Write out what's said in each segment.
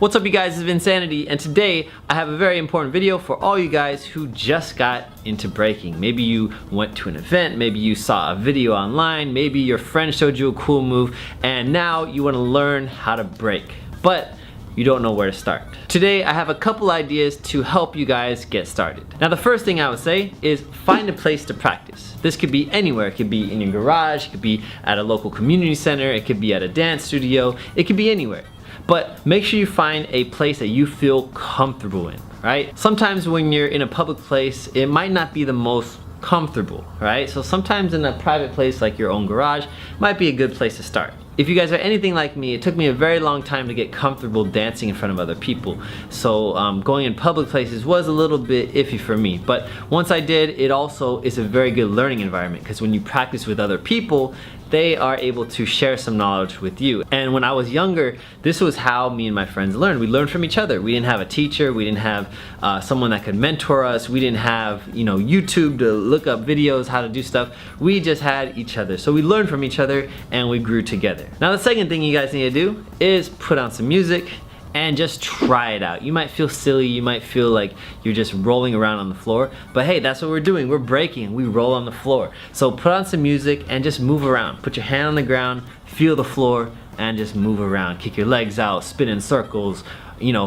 What's up you guys, it's Insanity, and today I have a very important video for all you guys who just got into breaking. Maybe you went to an event, maybe you saw a video online, maybe your friend showed you a cool move, and now you want to learn how to break, but you don't know where to start. Today I have a couple ideas to help you guys get started. Now the first thing I would say is find a place to practice. This could be anywhere. It could be in your garage, it could be at a local community center, it could be at a dance studio, it could be anywhere. But make sure you find a place that you feel comfortable in, right? Sometimes when you're in a public place, it might not be the most comfortable, right? So sometimes in a private place like your own garage might be a good place to start. If you guys are anything like me, it took me a very long time to get comfortable dancing in front of other people. So going in public places was a little bit iffy for me. But once I did, it also is a very good learning environment because when you practice with other people, they are able to share some knowledge with you. And when I was younger, this was how me and my friends learned. We learned from each other. We didn't have a teacher. We didn't have someone that could mentor us. We didn't have, YouTube to look up videos, how to do stuff. We just had each other. So we learned from each other and we grew together. Now the second thing you guys need to do is put on some music and just try it out. You might feel silly, you might feel like you're just rolling around on the floor, but hey, that's what we're doing. We're breaking, we roll on the floor. So put on some music and just move around. Put your hand on the ground, feel the floor, and just move around. Kick your legs out, spin in circles,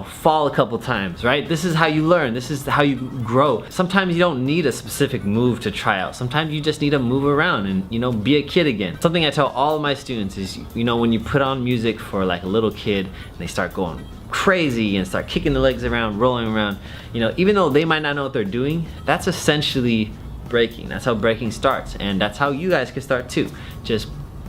fall a couple times, right? This is how you learn, this is how you grow. Sometimes you don't need a specific move to try out. Sometimes you just need to move around and, be a kid again. Something I tell all of my students is, when you put on music for like a little kid and they start going crazy and start kicking the legs around, rolling around, even though they might not know what they're doing, that's essentially breaking. That's how breaking starts, and that's how you guys can start too. Just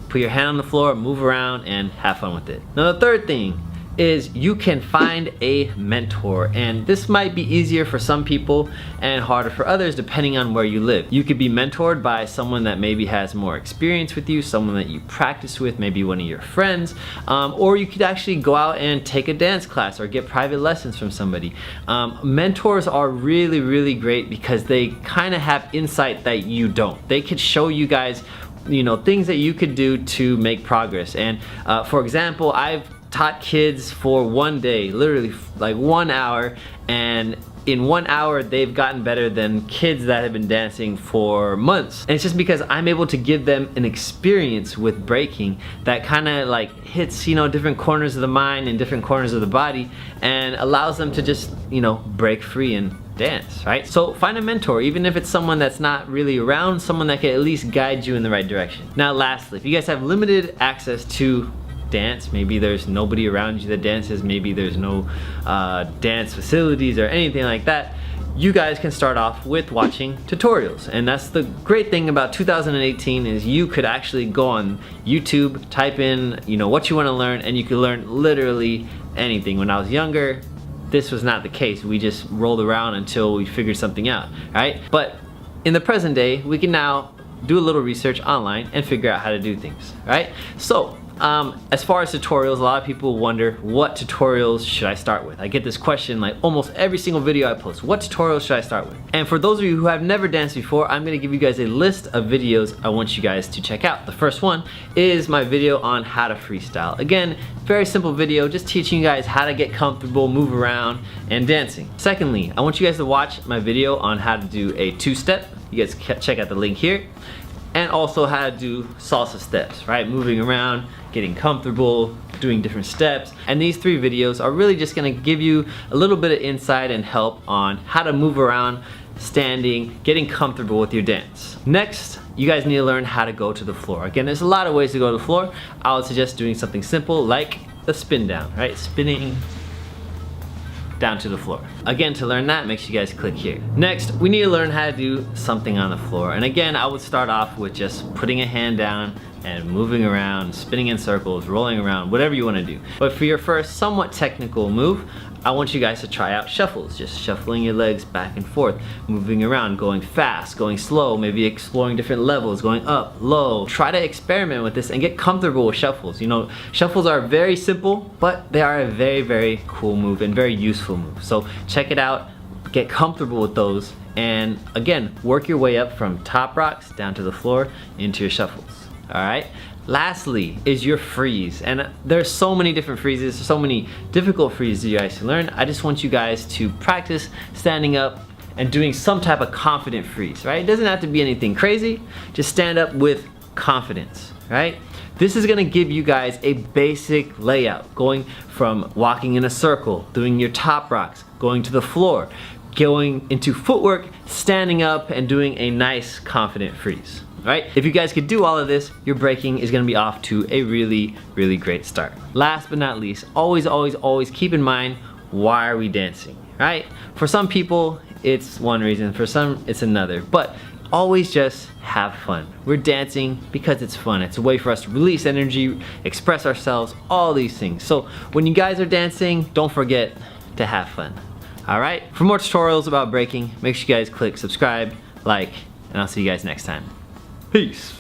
put your hand on the floor, move around, and have fun with it. Now the third thing is you can find a mentor, and this might be easier for some people and harder for others depending on where you live. You could be mentored by someone that maybe has more experience with you, someone that you practice with, maybe one of your friends, or you could actually go out and take a dance class or get private lessons from somebody. Mentors are really, really great because they kind of have insight that you don't. They could show you guys things that you could do to make progress. And for example, I've taught kids for one day, literally like 1 hour, and in 1 hour they've gotten better than kids that have been dancing for months. And it's just because I'm able to give them an experience with breaking that kind of like hits different corners of the mind and different corners of the body and allows them to just break free and dance, right? So find a mentor, even if it's someone that's not really around, someone that can at least guide you in the right direction. Now lastly, if you guys have limited access to dance, maybe there's nobody around you that dances, maybe there's no dance facilities or anything like that, you guys can start off with watching tutorials. And that's the great thing about 2018 is you could actually go on YouTube, type in what you want to learn, and you can learn literally anything. When I was younger, this was not the case. We just rolled around until we figured something out, right? But in the present day, we can now do a little research online and figure out how to do things, right? So as far as tutorials, a lot of people wonder, what tutorials should I start with? I get this question like almost every single video I post. What tutorials should I start with? And for those of you who have never danced before, I'm gonna give you guys a list of videos I want you guys to check out. The first one is my video on how to freestyle. Again, very simple video, just teaching you guys how to get comfortable, move around, and dancing. Secondly, I want you guys to watch my video on how to do a two-step. You guys check out the link here. And also how to do salsa steps, right? Moving around, getting comfortable, doing different steps. And these three videos are really just gonna give you a little bit of insight and help on how to move around, standing, getting comfortable with your dance. Next, you guys need to learn how to go to the floor. Again, there's a lot of ways to go to the floor. I would suggest doing something simple like the spin down, right? Spinning down to the floor. Again, to learn that, make sure you guys click here. Next, we need to learn how to do something on the floor. And again, I would start off with just putting a hand down and moving around, spinning in circles, rolling around, whatever you want to do. But for your first somewhat technical move, I want you guys to try out shuffles, just shuffling your legs back and forth, moving around, going fast, going slow, maybe exploring different levels, going up, low. Try to experiment with this and get comfortable with shuffles. Shuffles are very simple, but they are a very, very cool move and very useful move. So check it out, get comfortable with those, and again, work your way up from top rocks down to the floor into your shuffles. all right? Lastly is your freeze, and there's so many different freezes, so many difficult freezes you guys can learn. I just want you guys to practice standing up and doing some type of confident freeze, right? It doesn't have to be anything crazy, just stand up with confidence, right? This is gonna give you guys a basic layout, going from walking in a circle, doing your top rocks, going to the floor, going into footwork, standing up, and doing a nice confident freeze. Right? If you guys could do all of this, your breaking is gonna be off to a really, really great start. Last but not least, always keep in mind, why are we dancing, right? For some people, it's one reason, for some, it's another, but always just have fun. We're dancing because it's fun. It's a way for us to release energy, express ourselves, all these things. So when you guys are dancing, don't forget to have fun. All right? For more tutorials about breaking, make sure you guys click subscribe, like, and I'll see you guys next time. Peace.